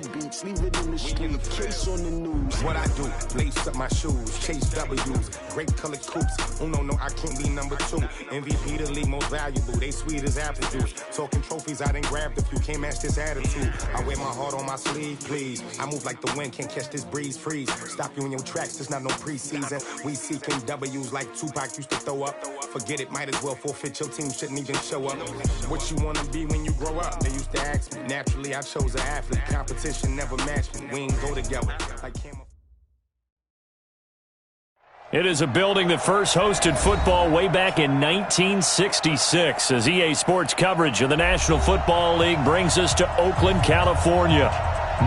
the beats, leave it in the street, case on the news. What I do, lace up my shoes, chase W's, grape colored coops. Oh no, I can't be number 2. MVP the league most valuable, they sweet as apple juice. Talking trophies, I done grabbed a few, can't match this attitude. I wear my heart on my sleeve, please. I move like the wind, can't catch this breeze, freeze. Stop you in your tracks, it's not no preseason. We seeking W's like Tupac used to throw up. Forget it, might as well forfeit, your team shouldn't even show up. What you wanna be when you grow up? They used to ask me. Naturally, I chose an athlete. Competition never matched me. We ain't go together. It is a building that first hosted football way back in 1966 as EA Sports coverage of the National Football League brings us to Oakland, California.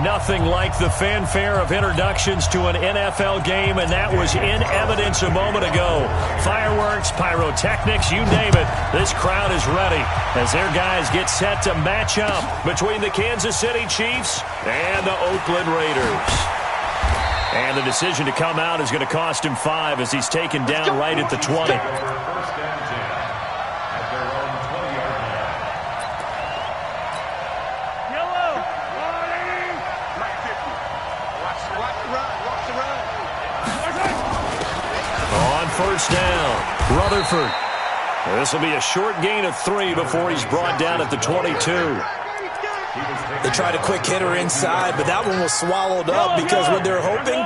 Nothing like the fanfare of introductions to an NFL game, and that was in evidence a moment ago. Fireworks, pyrotechnics, you name it. This crowd is ready as their guys get set to match up between the Kansas City Chiefs and the Oakland Raiders. And the decision to come out is going to cost him 5 as he's taken down right at the 20. First down, Rutherford. This will be a short gain of 3 before he's brought down at the 22. They tried a quick hitter inside, but that one was swallowed up because what they're hoping,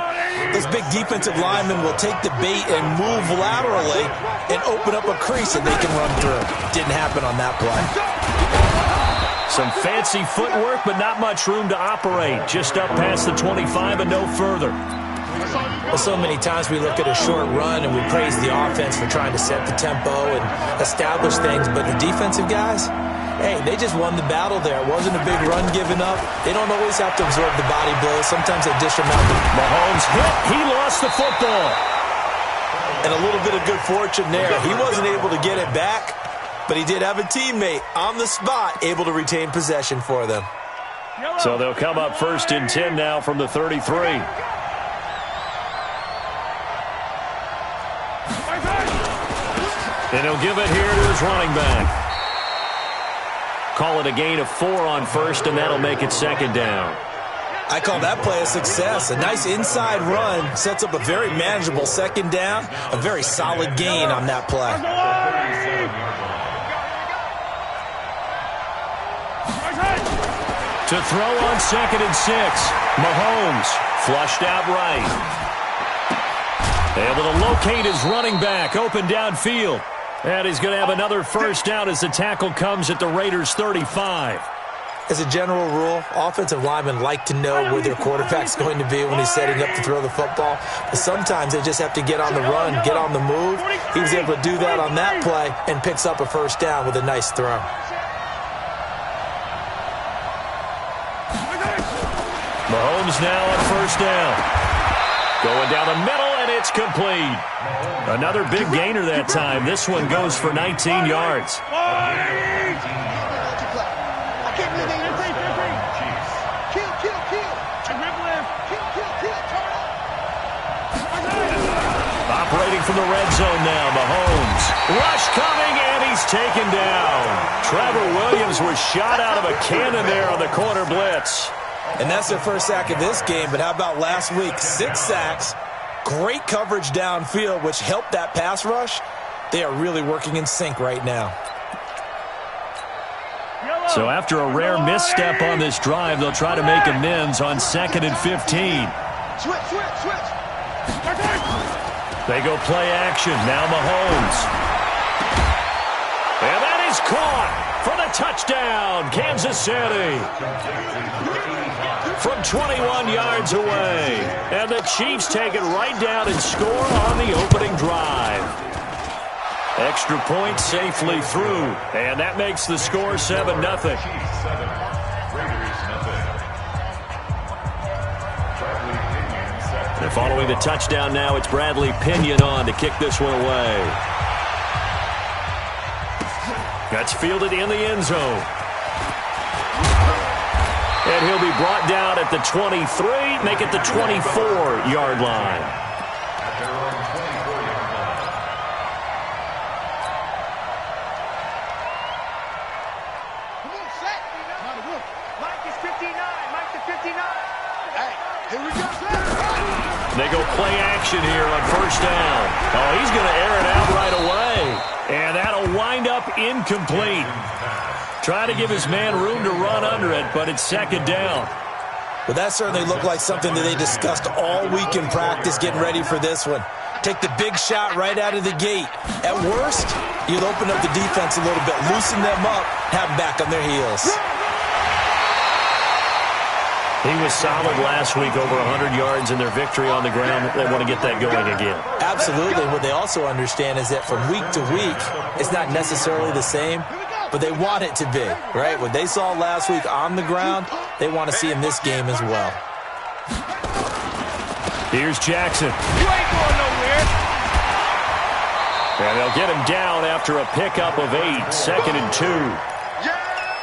this big defensive lineman will take the bait and move laterally and open up a crease that they can run through. Didn't happen on that play. Some fancy footwork, but not much room to operate. Just up past the 25 and no further. Well, so many times we look at a short run and we praise the offense for trying to set the tempo and establish things, but the defensive guys, hey, they just won the battle there. It wasn't a big run given up. They don't always have to absorb the body blows. Sometimes they dish them out. Mahomes hit. He lost the football. And a little bit of good fortune there. He wasn't able to get it back, but he did have a teammate on the spot able to retain possession for them. So they'll come up first and 10 now from the 33. And he'll give it here to his running back. Call it a gain of 4 on first, and that'll make it second down. I call that play a success. A nice inside run sets up a very manageable second down. A very solid gain on that play. To throw on second and 6. Mahomes flushed out right. Able to locate his running back open downfield. And he's going to have another first down as the tackle comes at the Raiders' 35. As a general rule, offensive linemen like to know where their quarterback's going to be when he's setting up to throw the football. But sometimes they just have to get on the run, get on the move. He was able to do that on that play and picks up a first down with a nice throw. Mahomes now on first down. Going down the middle, and it's complete. Another big gainer that time. This one goes for 19 yards. Operating from the red zone now, Mahomes. Rush coming, and he's taken down. Trevor Williams was shot out of a cannon there on the corner blitz. And that's their first sack of this game, but how about last week? 6 sacks, great coverage downfield, which helped that pass rush. They are really working in sync right now. So after a rare misstep on this drive, they'll try to make amends on 2nd and 15. Switch. They go play action. Now Mahomes. And that is caught for the touchdown, Kansas City. From 21 yards away. And the Chiefs take it right down and score on the opening drive. Extra point safely through. And that makes the score 7-0. And following the touchdown now, it's Bradley Pinion on to kick this one away. That's fielded in the end zone. And he'll be brought down at the 23, make it the 24-yard line. They go play action here on first down. Oh, he's going to air it out right away. And that'll wind up incomplete. Trying to give his man room to run under it, but it's second down. Well, that certainly looked like something that they discussed all week in practice getting ready for this one. Take the big shot right out of the gate. At worst, you'll open up the defense a little bit, loosen them up, have them back on their heels. He was solid last week, over 100 yards in their victory on the ground. They want to get that going again. Absolutely. What they also understand is that from week to week, it's not necessarily the same, but they want it to be, right? What they saw last week on the ground, they want to see in this game as well. Here's Jackson. You ain't going nowhere. And they'll get him down after a pickup of 8, 2nd and 2.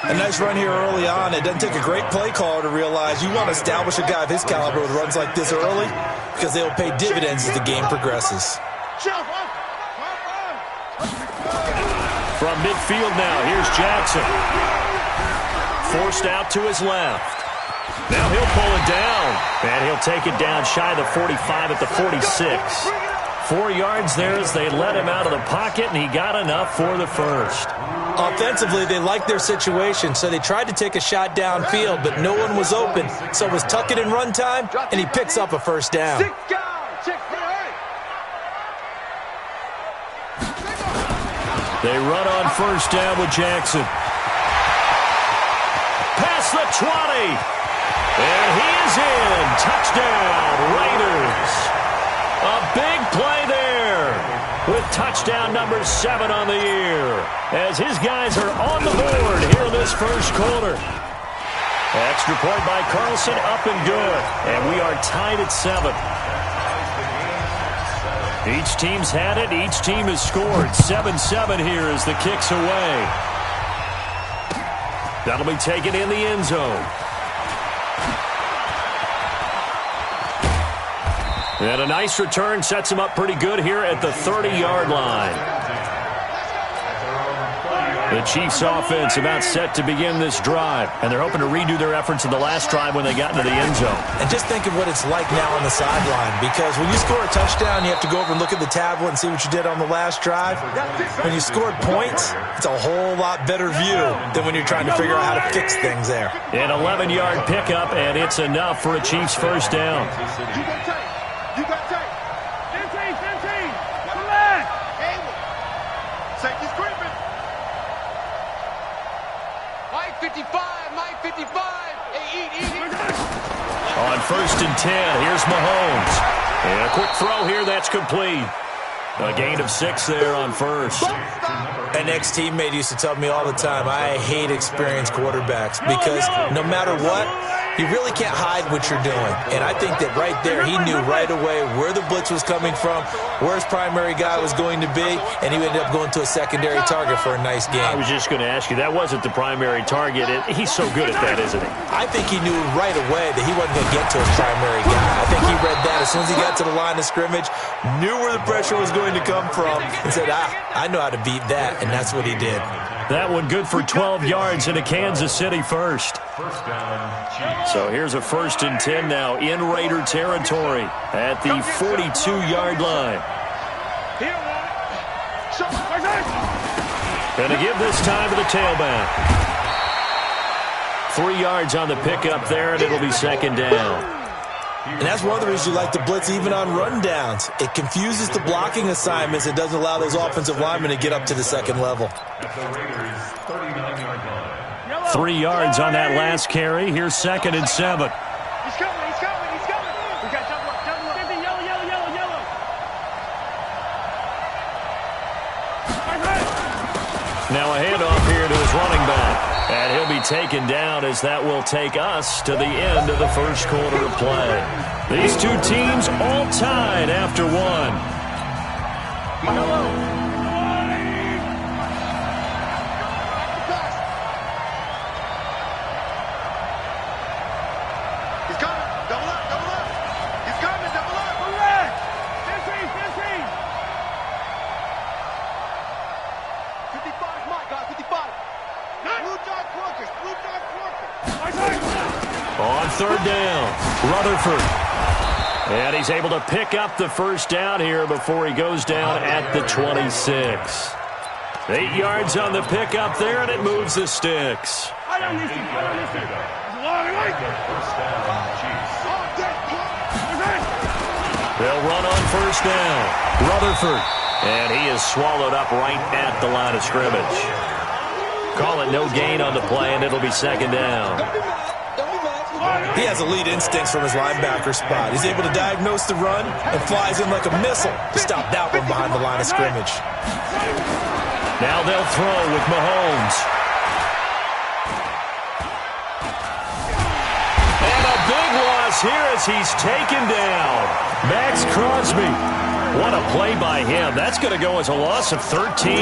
A nice run here early on. It doesn't take a great play caller to realize you want to establish a guy of his caliber with runs like this early because they'll pay dividends as the game progresses. From midfield now, here's Jackson. Forced out to his left. Now he'll pull it down, and he'll take it down shy of the 45 at the 46. 4 yards there as they let him out of the pocket, and he got enough for the first. Offensively, they liked their situation, so they tried to take a shot downfield, but no one was open. So it was tuck it in run time, and he picks up a first down. They run on first down with Jackson. Past the 20. And he is in. Touchdown, Raiders. A big play there with touchdown number 7 on the year as his guys are on the board here in this first quarter. Extra point by Carlson, up and good. And we are tied at 7. Each team's had it. Each team has scored. 7-7 here as the kick's away. That'll be taken in the end zone. And a nice return sets him up pretty good here at the 30-yard line. The Chiefs offense about set to begin this drive, and they're hoping to redo their efforts in the last drive when they got into the end zone. And just think of what it's like now on the sideline, because when you score a touchdown, you have to go over and look at the tablet and see what you did on the last drive. When you scored points, it's a whole lot better view than when you're trying to figure out how to fix things there. An 11-yard pickup, and it's enough for a Chiefs first down. You got tape. 15. Come back. Safety's creeping. Mike 55. Hey, eat. On first and 10, here's Mahomes. And a quick throw here, that's complete. A gain of 6 there on first. An ex-teammate used to tell me all the time, I hate experienced quarterbacks because no matter what, you really can't hide what you're doing. And I think that right there, he knew right away where the blitz was coming from, where his primary guy was going to be, and he ended up going to a secondary target for a nice game. I was just going to ask you, that wasn't the primary target. He's so good at that, isn't he? I think he knew right away that he wasn't going to get to his primary guy. I think he read that as soon as he got to the line of scrimmage, knew where the pressure was going to come from, and said, I know how to beat that, and that's what he did. That one good for 12 yards into Kansas City first. So here's a first and 10 now in Raider territory at the 42-yard line. Going to give this time to the tailback. 3 yards on the pickup there, and it'll be second down. And that's one of the reasons you like to blitz even on rundowns. It confuses the blocking assignments. It doesn't allow those offensive linemen to get up to the second level. 3 yards on that last carry. Here's second and 7. He's coming. We got double up. Yellow. Now a handoff here to his running back. And he'll be taken down as that will take us to the end of the first quarter of play. These two teams all tied after one. He's coming. Double up. He's coming. Double up. Correct. 15. 55, Mike. 55. Blue dog Quarkers. On On third down, Rutherford. And he's able to pick up the first down here before he goes down at the 26. 8 yards on the pickup there, and it moves the sticks. They'll run on first down. Rutherford. And he is swallowed up right at the line of scrimmage. Call it no gain on the play, and it'll be second down. He has elite instincts from his linebacker spot. He's able to diagnose the run and flies in like a missile to stop that one behind the line of scrimmage. Now they'll throw with Mahomes. And a big loss here as he's taken down. Max Crosby. What a play by him. That's going to go as a loss of 13.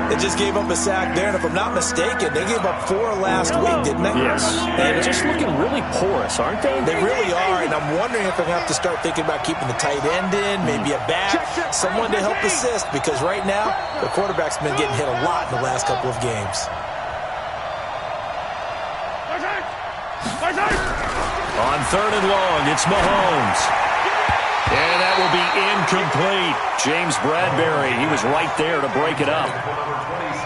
They just gave up a sack there, and if I'm not mistaken, they gave up 4 last week, didn't they? Yes. They're just looking really porous, aren't they? They really are, and I'm wondering if I'm going to have to start thinking about keeping the tight end in, maybe a back, someone to help assist, because right now, the quarterback's been getting hit a lot in the last couple of games. On third and long, it's Mahomes. And that will be incomplete. James Bradbury, he was right there to break it up.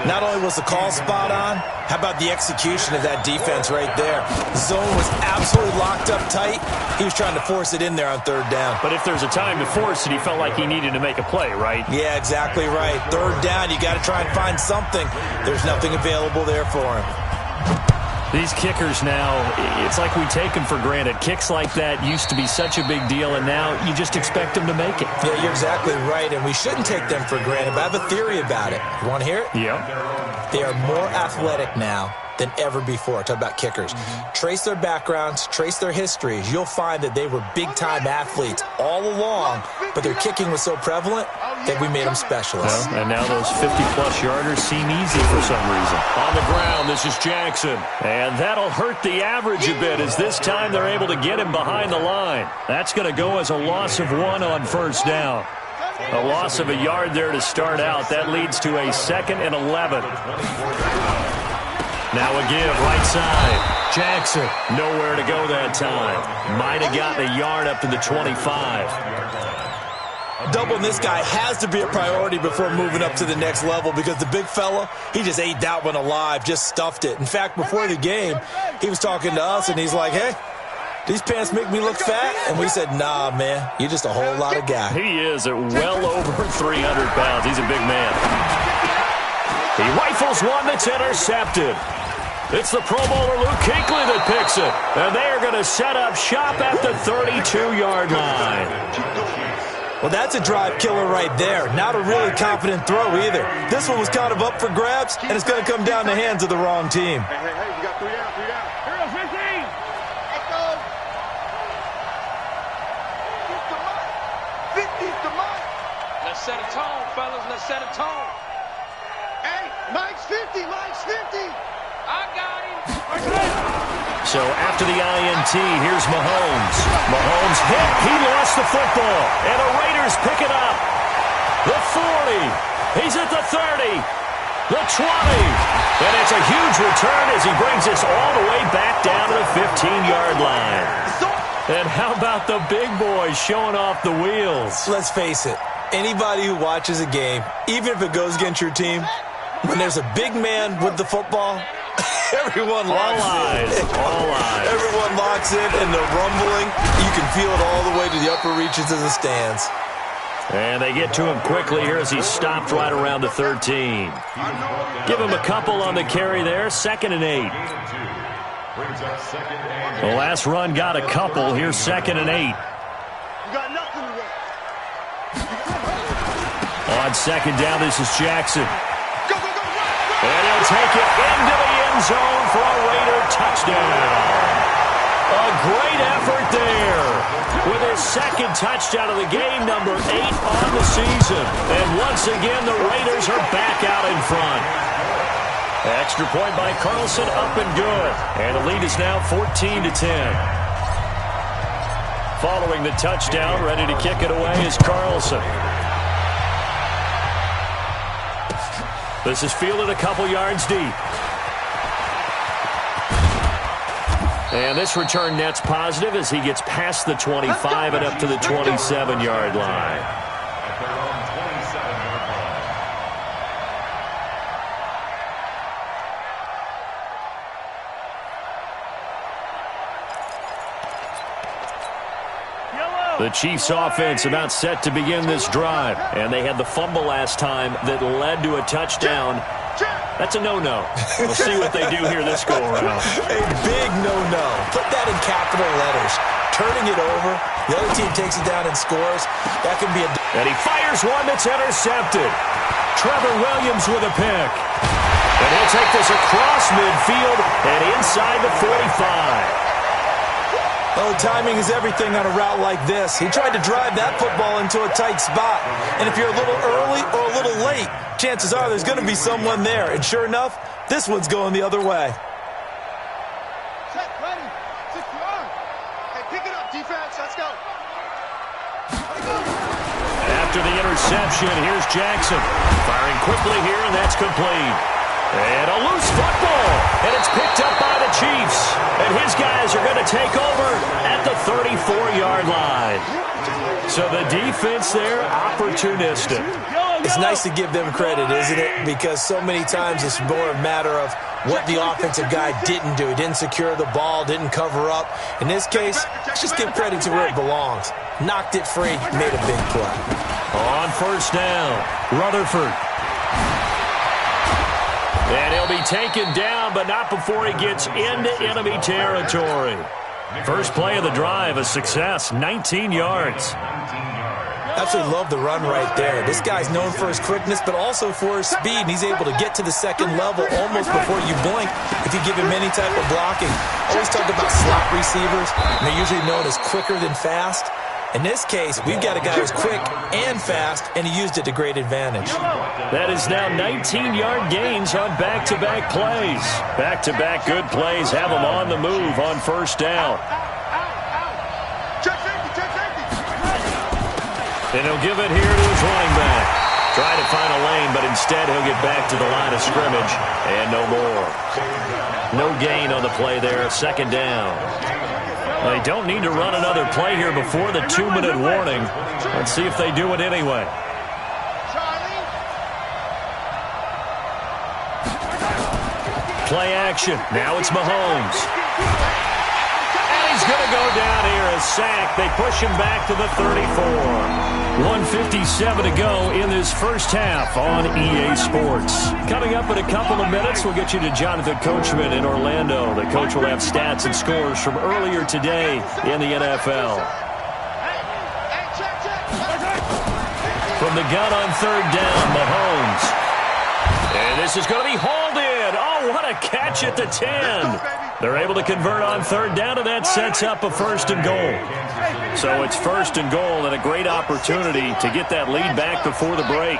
Not only was the call spot on, how about the execution of that defense right there? Zone was absolutely locked up tight. He was trying to force it in there on third down. But if there's a time to force it, he felt like he needed to make a play, right? Yeah, exactly right. Third down, you got to try and find something. There's nothing available there for him. These kickers now, it's like we take them for granted. Kicks like that used to be such a big deal, and now you just expect them to make it. Yeah, you're exactly right, and we shouldn't take them for granted, but I have a theory about it. You want to hear it? Yeah. They are more athletic now than ever before. Talk about kickers. Trace their backgrounds, trace their histories. You'll find that they were big-time athletes all along, but their kicking was so prevalent that we made them specialists. Well, and now those 50-plus yarders seem easy for some reason. On the ground, this is Jackson. And that'll hurt the average a bit as this time they're able to get him behind the line. That's going to go as a loss of 1 on first down. A loss of a yard there to start out. That leads to a 2nd and 11. Now a give, right side. Jackson, nowhere to go that time. Might have gotten a yard up to the 25. Doubling this guy has to be a priority before moving up to the next level because the big fella, he just ate that one alive, just stuffed it. In fact, before the game, he was talking to us, and he's like, hey, these pants make me look fat? And we said, nah, man, you're just a whole lot of guy. He is at well over 300 pounds. He's a big man. He rifles one that's intercepted. It's the Pro Bowler Luke Kuechly that picks it. And they are going to set up shop at the 32-yard line. Well, that's a drive killer right there. Not a really confident throw either. This one was kind of up for grabs, and it's going to come down the hands of the wrong team. Hey, you got 3 down, 3 down. Here goes 15. Let's go. 50's the mark. Let's set a tone, fellas. Let's set a tone. Hey, Mike's 50. Mike's 50. I got him. So after the INT, here's Mahomes. Mahomes hit. He lost the football. And the Raiders pick it up. The 40. He's at the 30. The 20. And it's a huge return as he brings us all the way back down to the 15-yard line. And how about the big boys showing off the wheels? Let's face it. Anybody who watches a game, even if it goes against your team, when there's a big man with the football, everyone locks in. All eyes. Everyone locks in, and the rumbling, you can feel it all the way to the upper reaches of the stands. And they get to him quickly here as he's stopped right around the 13. Give him a couple on the carry there. 2nd and 8. The last run got a couple. Here's 2nd and 8. You got nothing to run. On 2nd down, this is Jackson. Go, go, go, run. And he'll take it into the end zone for a Raider touchdown. A great effort there with his 2nd touchdown of the game, number 8 on the season. And once again, the Raiders are back out in front. Extra point by Carlson, up and good. And the lead is now 14-10. Following the touchdown, ready to kick it away is Carlson. This is fielded a couple yards deep. And this return net's positive as he gets past the 25 and up to the 27-yard line. The Chiefs offense about set to begin this drive. And they had the fumble last time that led to a touchdown. That's a no-no. We'll see what they do here this go-around. A big no-no. Put that in capital letters. Turning it over. The other team takes it down and scores. That can be a... And he fires one that's intercepted. Trevor Williams with a pick. And he'll take this across midfield and inside the 45. Oh, timing is everything on a route like this. He tried to drive that football into a tight spot. And if you're a little early or a little late, chances are there's going to be someone there. And sure enough, this one's going the other way. Set, ready, secure. Hey, pick it up, defense. Let's go. After the interception, here's Jackson. Firing quickly here, and that's complete. And a loose football, and it's picked up by the Chiefs. And his guys are going to take over at the 34-yard line. So the defense there, opportunistic. It's nice to give them credit, isn't it? Because so many times it's more a matter of what the offensive guy didn't do. He didn't secure the ball, didn't cover up. In this case, let's just give credit to where it belongs. Knocked it free, made a big play. On first down, Rutherford. And he'll be taken down, but not before he gets into enemy territory. First play of the drive, a success, 19 yards. Absolutely love the run right there. This guy's known for his quickness, but also for his speed. And he's able to get to the second level almost before you blink if you give him any type of blocking. Always talk about slot receivers, and they're usually known as quicker than fast. In this case, we've got a guy who's quick and fast, and he used it to great advantage. That is now 19-yard gains on back-to-back plays. Back-to-back good plays have him on the move on first down. Check safety. And he'll give it here to his running back. Trying to find a lane, but instead he'll get back to the line of scrimmage, and no more. No gain on the play there, second down. They don't need to run another play here before the 2-minute warning. Let's see if they do it anyway. Play action. Now it's Mahomes. And he's going to go down here, a sack. They push him back to the 34. 1:57 to go in this first half on EA Sports. Coming up in a couple of minutes, we'll get you to Jonathan Coachman in Orlando. The coach will have stats and scores from earlier today in the NFL. From the gun on third down, Mahomes. And this is going to be hauled in. Oh, what a catch at the 10. They're able to convert on third down, and that sets up a first and goal. So it's first and goal and a great opportunity to get that lead back before the break.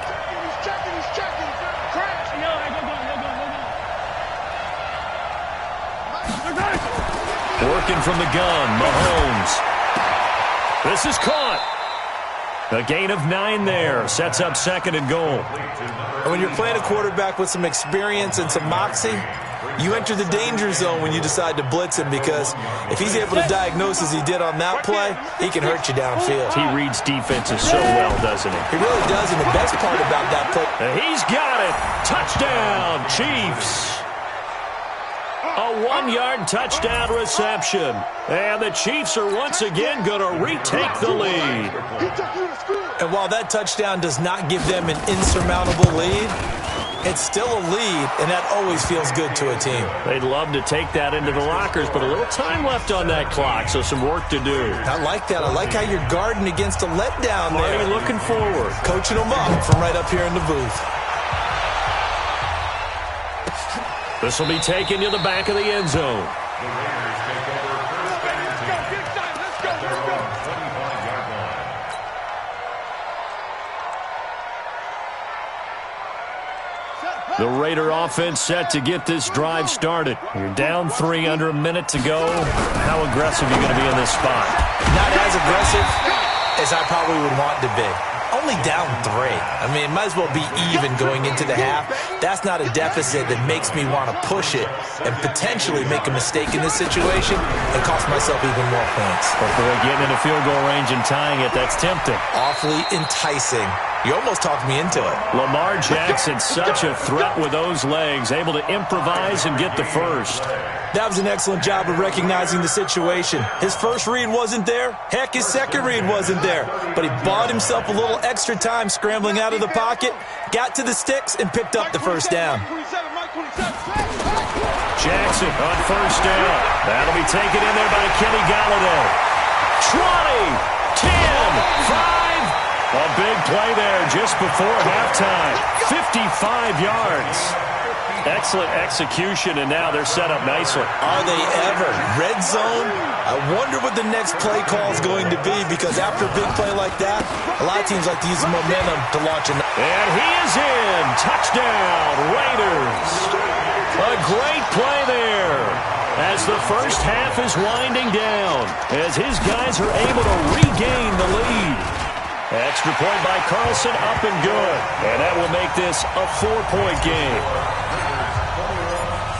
Working from the gun, Mahomes. This is caught. A gain of 9 there. Sets up second and goal. And when you're playing a quarterback with some experience and some moxie, you enter the danger zone when you decide to blitz him, because if he's able to diagnose as he did on that play, he can hurt you downfield. He reads defenses so well, doesn't he? He really does, and the best part about that play... He's got it. Touchdown, Chiefs. A 1-yard touchdown reception. And the Chiefs are once again going to retake the lead. And while that touchdown does not give them an insurmountable lead, it's still a lead, and that always feels good to a team. They'd love to take that into the lockers, but a little time left on that clock, so some work to do. I like that. I like how you're guarding against a letdown there. Marty looking forward. Coaching them up from right up here in the booth. This will be taken to the back of the end zone. The Raider offense set to get this drive started. You're down 3 under a minute to go. How aggressive are you going to be in this spot? Not as aggressive as I probably would want to be. only down 3. I mean, it might as well be even going into the half. That's not a deficit that makes me want to push it and potentially make a mistake in this situation and cost myself even more points. Before getting into field goal range and tying it, that's tempting. Awfully enticing. You almost talked me into it. Lamar Jackson, such a threat with those legs, able to improvise and get the first. That was an excellent job of recognizing the situation. His first read wasn't there. Heck, his second read wasn't there. But he bought himself a little extra time scrambling out of the pocket, got to the sticks, and picked up the first down. Jackson on first down. That'll be taken in there by Kenny Galladay. 20, 10, 5. A big play there just before halftime. 55 yards. Excellent execution, and now they're set up nicely. Are they ever? Red zone? I wonder what the next play call is going to be, because after a big play like that, a lot of teams like to use the momentum to launch a... And he is in. Touchdown, Raiders. A great play there as the first half is winding down, as his guys are able to regain the lead. Extra point by Carlson, up and good. And that will make this a 4-point game.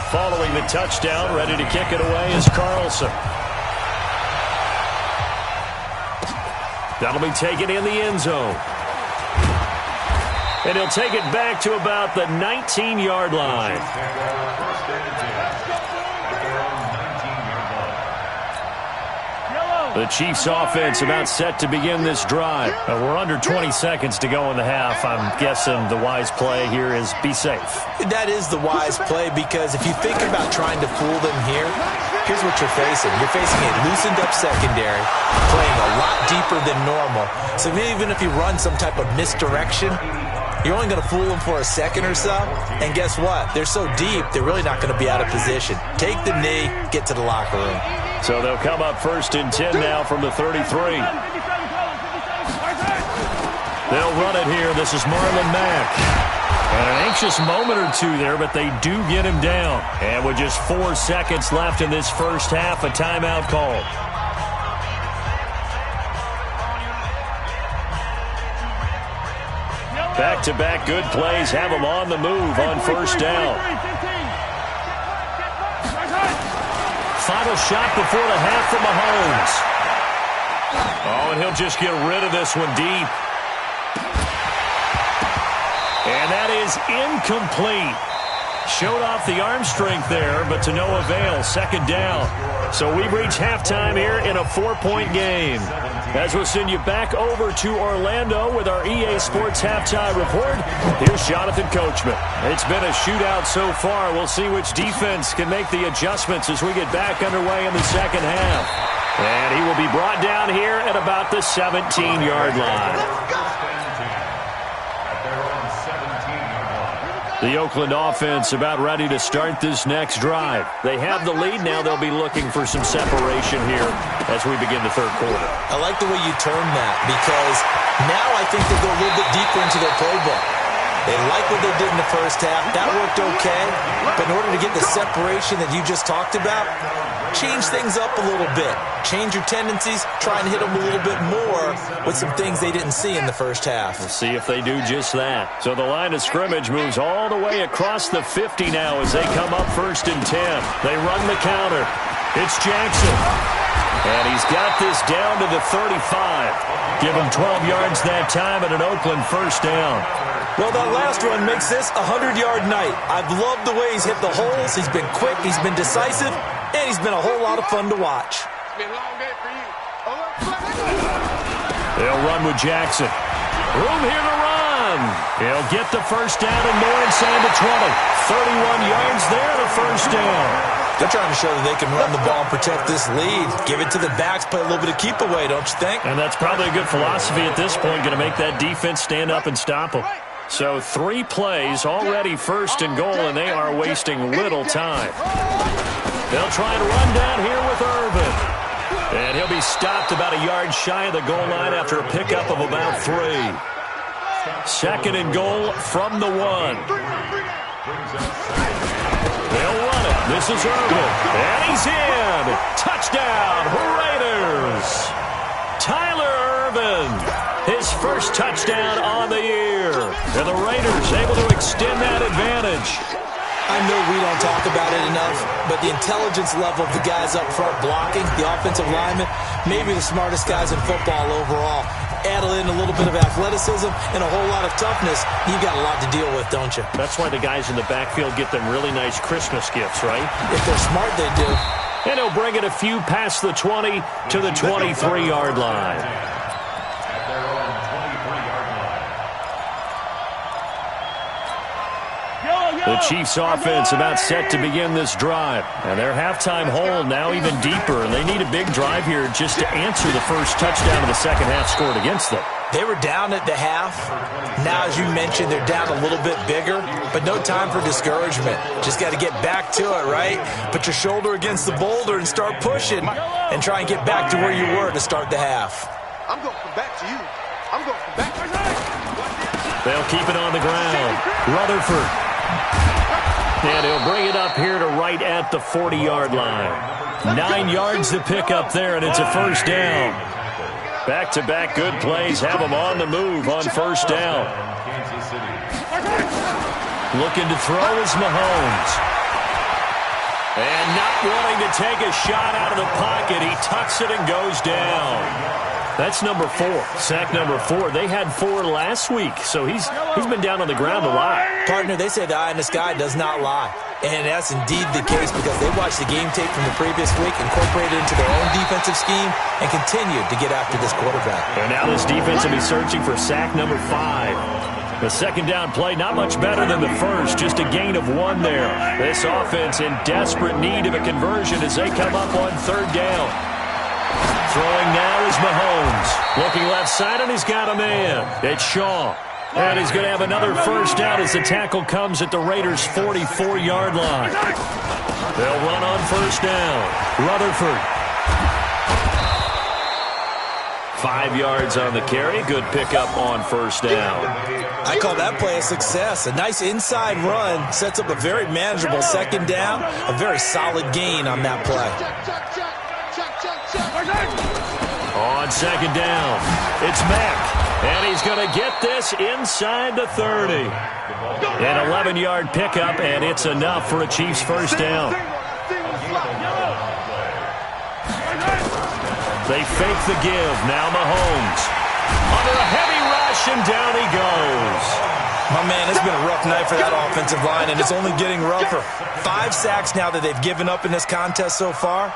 Following the touchdown, ready to kick it away is Carlson. That'll be taken in the end zone. And he'll take it back to about the 19-yard line. The Chiefs offense about set to begin this drive. We're under 20 seconds to go in the half. I'm guessing the wise play here is be safe. That is the wise play, because if you think about trying to fool them here, here's what you're facing. You're facing a loosened up secondary, playing a lot deeper than normal. So even if you run some type of misdirection, you're only going to fool them for a second or so. And guess what? They're so deep, they're really not going to be out of position. Take the knee, get to the locker room. So they'll come up first and 10 now from the 33. They'll run it here. This is Marlon Mack. And an anxious moment or two there, but they do get him down. And with just 4 seconds left in this first half, a timeout called. Back-to-back good plays have him on the move on first down. Final shot before the half from Mahomes. Oh, and he'll just get rid of this one deep. And that is incomplete. Showed off the arm strength there, but to no avail. Second down. So we've reached halftime here in a 4-point game. As we'll send you back over to Orlando with our EA Sports Halftime Report, here's Jonathan Coachman. It's been a shootout so far. We'll see which defense can make the adjustments as we get back underway in the second half. And he will be brought down here at about the 17-yard line. The Oakland offense about ready to start this next drive. They have the lead now. They'll be looking for some separation here as we begin the third quarter. I like the way you term that, because now I think they go a little bit deeper into their playbook. They like what they did in the first half. That worked okay. But in order to get the separation that you just talked about, change things up a little bit. Change your tendencies. Try and hit them a little bit more with some things they didn't see in the first half. We'll see if they do just that. So the line of scrimmage moves all the way across the 50 now as they come up first and 10. They run the counter. It's Jackson. And he's got this down to the 35. Give him 12 yards that time and an Oakland first down. Well, that last run makes this a 100-yard night. I've loved the way he's hit the holes. He's been quick, he's been decisive, and he's been a whole lot of fun to watch. They'll run with Jackson. Room here to run. He'll get the first down and more inside the 20. 31 yards there and a first down. They're trying to show that they can run the ball and protect this lead. Give it to the backs, play a little bit of keep away, don't you think? And that's probably a good philosophy at this point, going to make that defense stand up and stop them. So 3 plays already first and goal, and they are wasting little time. They'll try and run down here with Irvin. And he'll be stopped about a yard shy of the goal line after a pickup of about 3. Second and goal from the 1. They'll run it. This is Irvin. And he's in. Touchdown, Raiders. Tyler Irvin. His first touchdown on the year. And the Raiders able to extend that advantage. I know we don't talk about it enough, but the intelligence level of the guys up front blocking, the offensive linemen, maybe the smartest guys in football overall. Add in a little bit of athleticism and a whole lot of toughness, you got a lot to deal with, don't you? That's why the guys in the backfield get them really nice Christmas gifts, right? If they're smart, they do. And he'll bring it a few past the 20 to the 23-yard line. The Chiefs offense about set to begin this drive. And their halftime hole now even deeper. And they need a big drive here just to answer the first touchdown of the second half scored against them. They were down at the half. Now, as you mentioned, they're down a little bit bigger. But no time for discouragement. Just got to get back to it, right? Put your shoulder against the boulder and start pushing. And try and get back to where you were to start the half. I'm going from back to you. I'm going from back to you. They'll keep it on the ground. Rutherford. And he'll bring it up here to right at the 40-yard line. 9 yards to pick up there, and it's a first down. Back-to-back good plays have them on the move on first down. Looking to throw is Mahomes. And not wanting to take a shot out of the pocket, he tucks it and goes down. That's number 4, sack number 4. They had 4 last week, so he's been down on the ground a lot. Partner, they say the eye in the sky does not lie. And that's indeed the case because they watched the game tape from the previous week, incorporated it into their own defensive scheme, and continued to get after this quarterback. And now this defense will be searching for sack number 5. The second down play, not much better than the first, just a gain of 1 there. This offense in desperate need of a conversion as they come up on third down. Throwing now is Mahomes. Looking left side, and he's got a man. It's Shaw. And he's going to have another first down as the tackle comes at the Raiders' 44-yard line. They'll run on first down. Rutherford. 5 yards on the carry. Good pickup on first down. I call that play a success. A nice inside run sets up a very manageable second down. A very solid gain on that play. On second down, it's Mack, and he's going to get this inside the 30. An 11-yard pickup, and it's enough for a Chiefs first down. They fake the give. Now Mahomes. Under a heavy rush, and down he goes. My man, it's been a rough night for that offensive line, and it's only getting rougher. 5 sacks now that they've given up in this contest so far.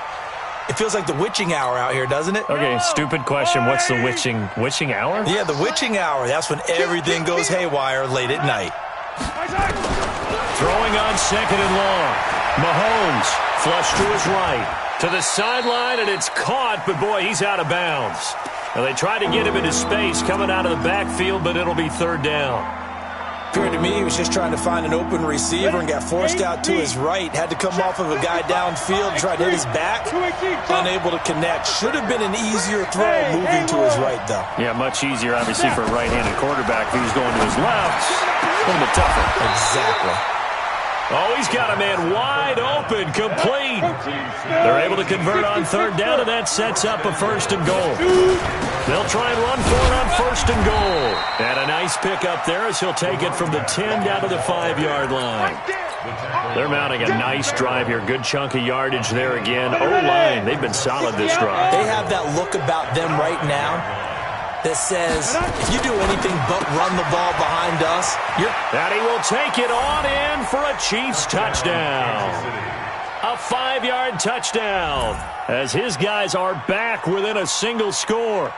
It feels like the witching hour out here, doesn't it? Okay, stupid question. What's the witching hour? Yeah, the witching hour. That's when everything goes haywire late at night. Throwing on second and long. Mahomes, flush to his right. To the sideline, and it's caught, but boy, he's out of bounds. Now, they try to get him into space coming out of the backfield, but it'll be third down. Appeared to me he was just trying to find an open receiver and got forced out to his right. Had to come off of a guy downfield, tried to hit his back, unable to connect. Should have been an easier throw moving to his right, though. Yeah, much easier, obviously, for a right-handed quarterback. If he was going to his left, a little bit tougher. Exactly. Oh, he's got a man wide open, complete. They're able to convert on third down, and that sets up a first and goal. They'll try and run for it on first and goal. And a nice pickup there as he'll take it from the 10 down to the 5-yard line. They're mounting a nice drive here. Good chunk of yardage there again. O-line, they've been solid this drive. They have that look about them right now that says, if you do anything but run the ball behind us, and he will take it on in for a Chiefs touchdown. A 5-yard touchdown as his guys are back within a single score.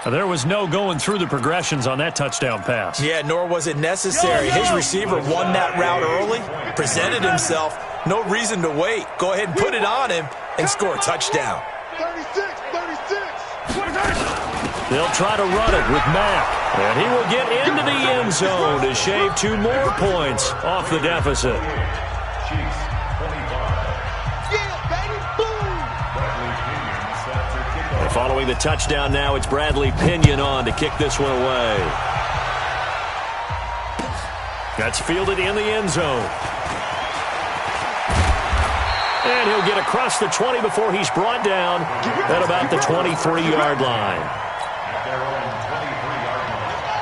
There was no going through the progressions on that touchdown pass. Yeah, nor was it necessary. His receiver won that route early, presented himself, no reason to wait. Go ahead and put it on him and score a touchdown. 36. They'll try to run it with Mack, and he will get into the end zone to shave 2 more points off the deficit. And following the touchdown now, it's Bradley Pinion on to kick this one away. That's fielded in the end zone. And he'll get across the 20 before he's brought down at about the 23-yard line.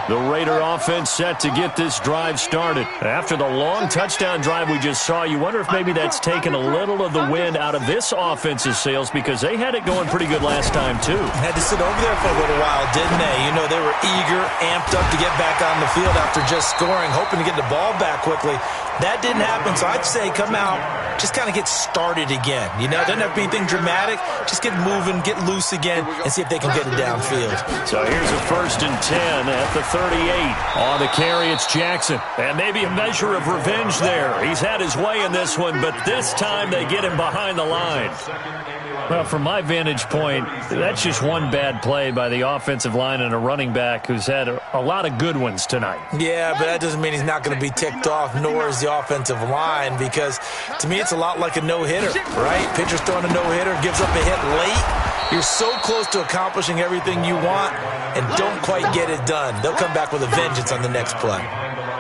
The Raider offense set to get this drive started. After the long touchdown drive we just saw, you wonder if maybe that's taken a little of the wind out of this offense's sails because they had it going pretty good last time, too. Had to sit over there for a little while, didn't they? You know, they were eager, amped up to get back on the field after just scoring, hoping to get the ball back quickly. That didn't happen, so I'd say come out, just kind of get started again. You know, doesn't have to be anything dramatic. Just get moving, get loose again, and see if they can get it downfield. So here's a 1st and 10 at the 38. On the carry, it's Jackson. And maybe a measure of revenge there. He's had his way in this one, but this time they get him behind the line. Well, from my vantage point, that's just one bad play by the offensive line and a running back who's had a lot of good ones tonight. Yeah, but that doesn't mean he's not going to be ticked off, nor is the offensive line, because to me it's a lot like a no-hitter, right? Pitcher's throwing a no-hitter, gives up a hit late. You're so close to accomplishing everything you want and don't quite get it done. They'll come back with a vengeance on the next play.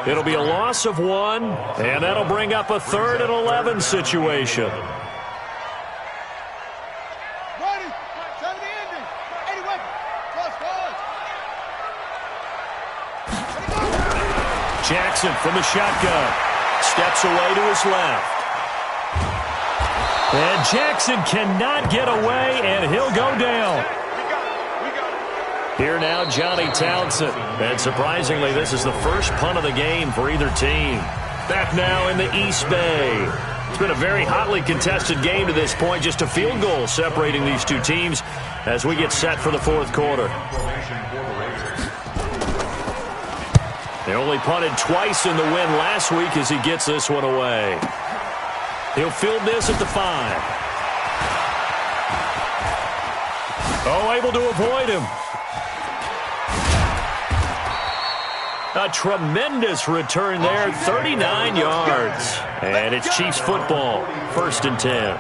It'll be a loss of 1, and that'll bring up a 3rd and 11 situation. Jackson from the shotgun. Steps away to his left. And Jackson cannot get away, and he'll go down. Here now, Johnny Townsend. And surprisingly, this is the first punt of the game for either team. Back now in the East Bay. It's been a very hotly contested game to this point. Just a field goal separating these two teams as we get set for the 4th quarter. They only punted twice in the win last week as he gets this one away. He'll field this at the 5. Oh, able to avoid him. A tremendous return there, 39 yards. And it's Chiefs football, 1st and 10.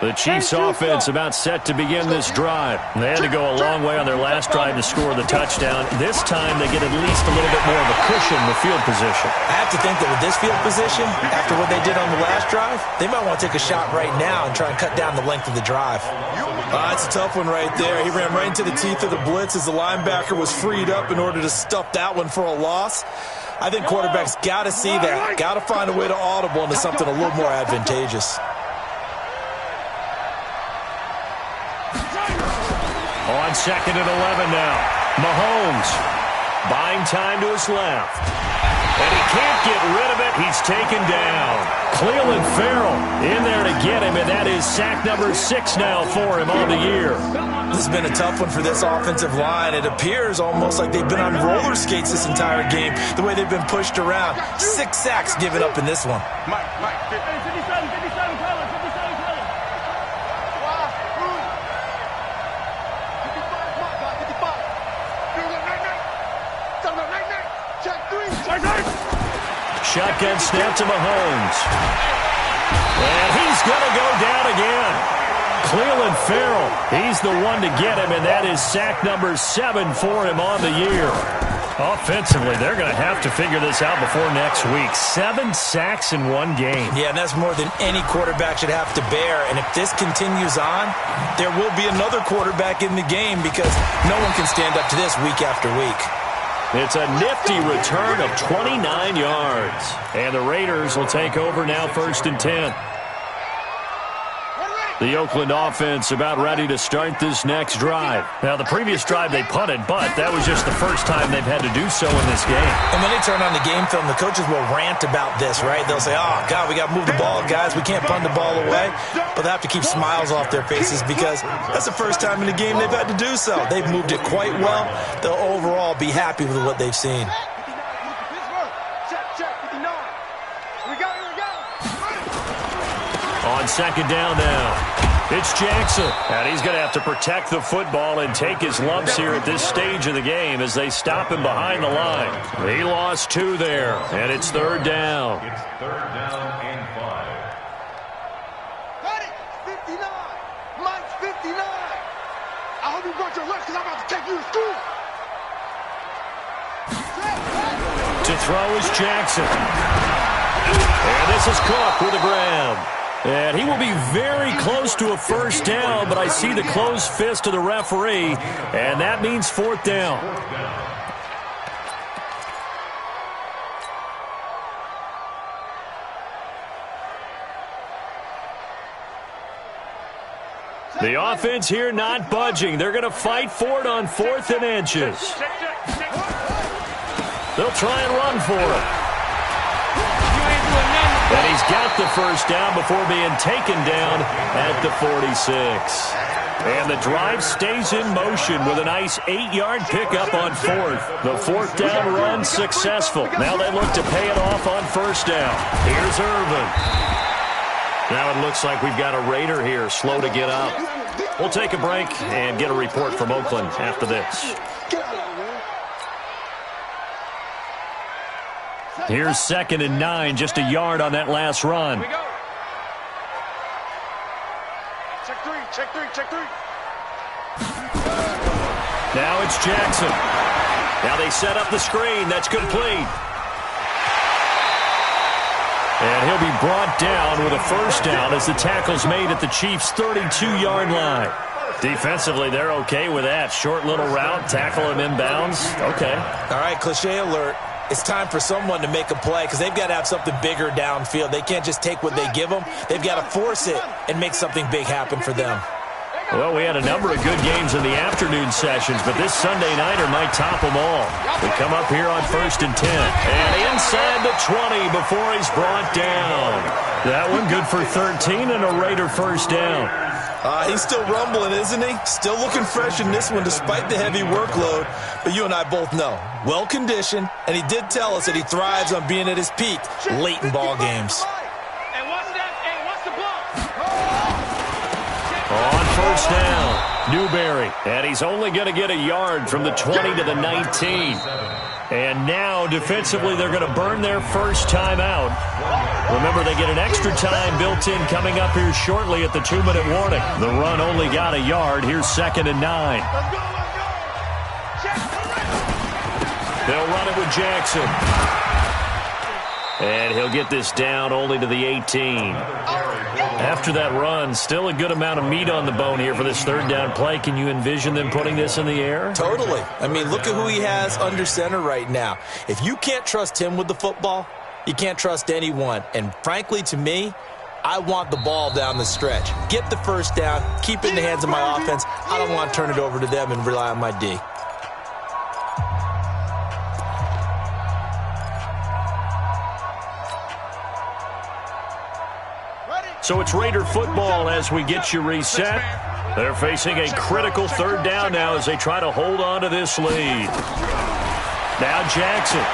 The Chiefs offense about set to begin this drive. They had to go a long way on their last drive to score the touchdown. This time they get at least a little bit more of a cushion with field position. I have to think that with this field position, after what they did on the last drive, they might want to take a shot right now and try and cut down the length of the drive. That's a tough one right there. He ran right into the teeth of the blitz as the linebacker was freed up in order to stuff that one for a loss. I think quarterbacks got to see that. Got to find a way to audible into something a little more advantageous. On 2nd and 11 now. Mahomes buying time to his left. And he can't get rid of it. He's taken down. Cleveland Farrell in there to get him, and that is sack number 6 now for him on the year. This has been a tough one for this offensive line. It appears almost like they've been on roller skates this entire game, the way they've been pushed around. 6 sacks given up in this one. Mike, 57, Tyler, 57, Tyler. Shotgun snap to Mahomes. And he's going to go down again. Cleveland Farrell, he's the one to get him, and that is sack number 7 for him on the year. Offensively, they're going to have to figure this out before next week. 7 sacks in one game. Yeah, and that's more than any quarterback should have to bear. And if this continues on, there will be another quarterback in the game because no one can stand up to this week after week. It's a nifty return of 29 yards. And the Raiders will take over now 1st and 10. The Oakland offense about ready to start this next drive. Now, the previous drive they punted, but that was just the first time they've had to do so in this game. And when they turn on the game film, the coaches will rant about this, right? They'll say, oh, God, we got to move the ball, guys. We can't punt the ball away. But they have to keep smiles off their faces because that's the first time in the game they've had to do so. They've moved it quite well. They'll overall be happy with what they've seen. On 2nd down now, it's Jackson. And he's going to have to protect the football and take his lumps here at this stage of the game as they stop him behind the line. He lost 2 there, and it's 3rd down. It's 3rd down and 5. Got it! 59! Mike's 59! I hope you brought your lunch because I'm about to take you to school! To throw is Jackson. And this is caught for the grab. And he will be very close to a first down, but I see the closed fist of the referee, and that means fourth down. The offense here not budging. They're going to fight for it on 4th and inches. They'll try and run for it. And he's got the first down before being taken down at the 46. And the drive stays in motion with a nice 8-yard pickup on 4th. The 4th down run successful. Now they look to pay it off on first down. Here's Irvin. Now it looks like we've got a Raider here, slow to get up. We'll take a break and get a report from Oakland after this. Here's 2nd and 9, just a yard on that last run. Here we go. Check three. Now it's Jackson. Now they set up the screen. That's complete. And he'll be brought down with a first down as the tackle's made at the Chiefs' 32-yard line. Defensively, they're okay with that. Short little route, tackle him inbounds. Okay. All right, cliche alert. It's time for someone to make a play because they've got to have something bigger downfield. They can't just take what they give them. They've got to force it and make something big happen for them. Well, we had a number of good games in the afternoon sessions, but this Sunday nighter might top them all. We come up here on 1st and 10. And inside the 20 before he's brought down. That one good for 13 and a Raider first down. He's still rumbling, isn't he? Still looking fresh in this one despite the heavy workload. But you and I both know, well-conditioned, and he did tell us that he thrives on being at his peak late in ball games. And what's the block? On first down, Newberry. And he's only going to get a yard from the 20 to the 19. And now, defensively, they're going to burn their first time out. Remember, they get an extra time built in coming up here shortly at the 2-minute warning. The run only got a yard. Here's 2nd and 9. They'll run it with Jackson. And he'll get this down only to the 18. After that run, still a good amount of meat on the bone here for this 3rd down play. Can you envision them putting this in the air? Totally. I mean, look at who he has under center right now. If you can't trust him with the football, you can't trust anyone. And frankly, to me, I want the ball down the stretch. Get the first down, keep it in the hands of my offense. I don't want to turn it over to them and rely on my D. So it's Raider football as we get you reset. They're facing a critical 3rd down now as they try to hold on to this lead. Now Jackson.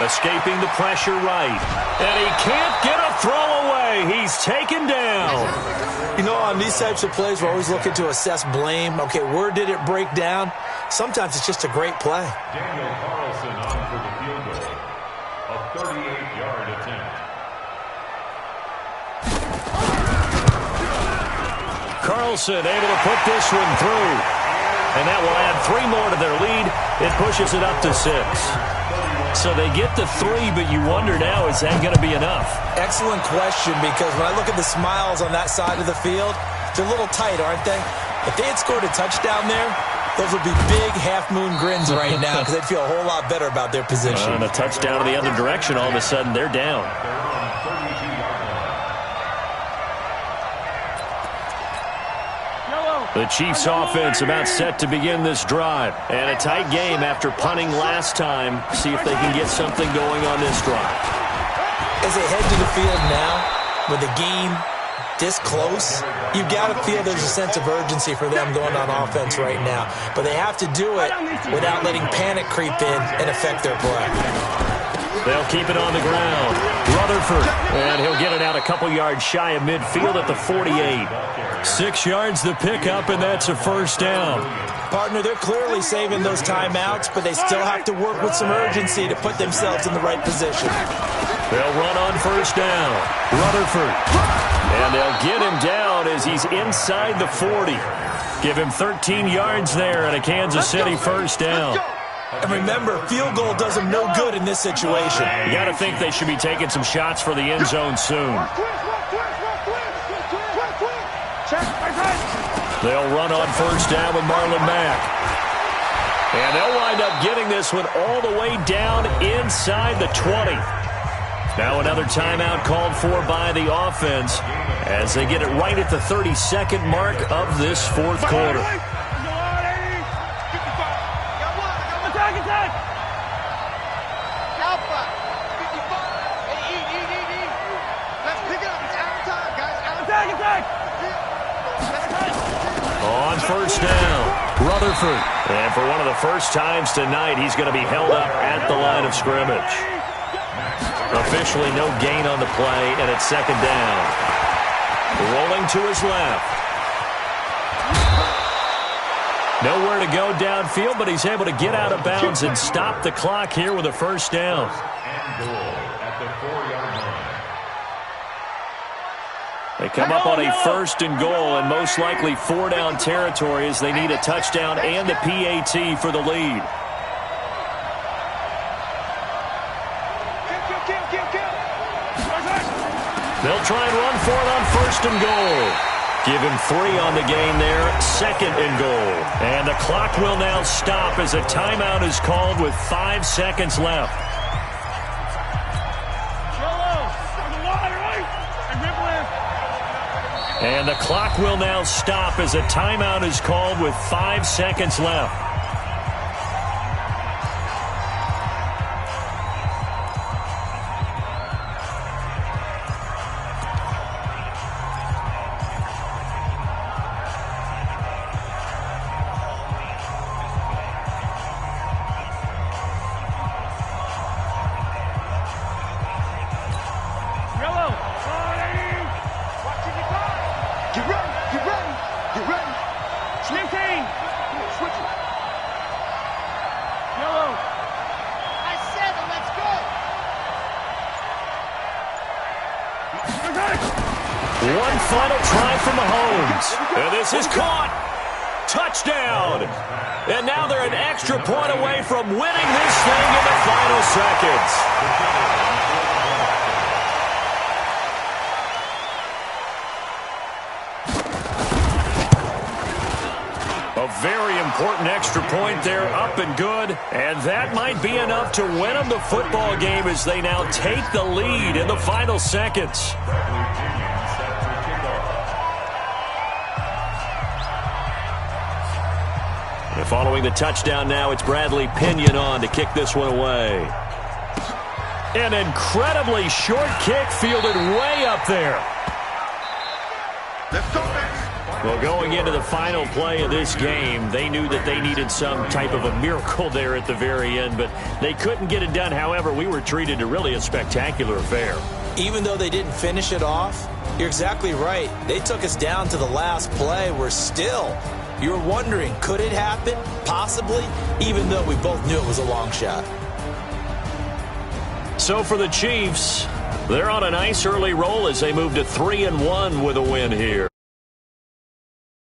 Escaping the pressure right. And he can't get a throw away. He's taken down. You know, on these types of plays, we're always looking to assess blame. Okay, where did it break down? Sometimes it's just a great play. Daniel Carlson on for the field goal. A 38-yard attempt. Carlson able to put this one through. And that will add 3 more to their lead. It pushes it up to 6. So they get the 3, but you wonder now, is that going to be enough? Excellent question, because when I look at the smiles on that side of the field, they're a little tight, aren't they? If they had scored a touchdown there, those would be big half-moon grins right now because they'd feel a whole lot better about their position. And a touchdown in the other direction, all of a sudden they're down. The Chiefs offense about set to begin this drive. And a tight game after punting last time. See if they can get something going on this drive. As they head to the field now, with the game this close, you've got to feel there's a sense of urgency for them going on offense right now. But they have to do it without letting panic creep in and affect their play. They'll keep it on the ground. Rutherford. And he'll get it out a couple yards shy of midfield at the 48. 6 yards the pickup, and that's a first down. Partner, they're clearly saving those timeouts, but they still have to work with some urgency to put themselves in the right position. They'll run on first down. Rutherford. And they'll get him down as he's inside the 40. Give him 13 yards there and a Kansas City first down. And remember, field goal does them no good in this situation. You got to think they should be taking some shots for the end zone soon. They'll run on first down with Marlon Mack. And they'll wind up getting this one all the way down inside the 20. Now another timeout called for by the offense as they get it right at the 32nd mark of this fourth quarter. Alpha. 55. Let's pick it up. It's out of time, guys. Attack. On first down, Rutherford. And for one of the first times tonight, he's going to be held up at the line of scrimmage. Officially no gain on the play, and it's second down. Rolling to his left. Nowhere to go downfield, but he's able to get out of bounds and stop the clock here with a first down. They come up on a first and goal, and most likely four-down territory as they need a touchdown and a PAT for the lead. They'll try and run for it on first and goal. Give him 3 on the gain there, second and goal. And the clock will now stop as a timeout is called with 5 seconds left. And the clock will now stop as a timeout is called with 5 seconds left. One final try from Mahomes. And this is caught. Touchdown. And now they're an extra point away from winning this thing in the final seconds. A very important extra point there, up and good. And that might be enough to win them the football game as they now take the lead in the final seconds. And following the touchdown now, it's Bradley Pinion on to kick this one away. An incredibly short kick fielded way up there. Let's go, man. Well, going into the final play of this game, they knew that they needed some type of a miracle there at the very end, but they couldn't get it done. However, we were treated to really a spectacular affair. Even though they didn't finish it off, you're exactly right. They took us down to the last play. We're still, you were wondering, could it happen? Possibly, even though we both knew it was a long shot. So for the Chiefs, they're on a nice early roll as they move to 3-1 with a win here.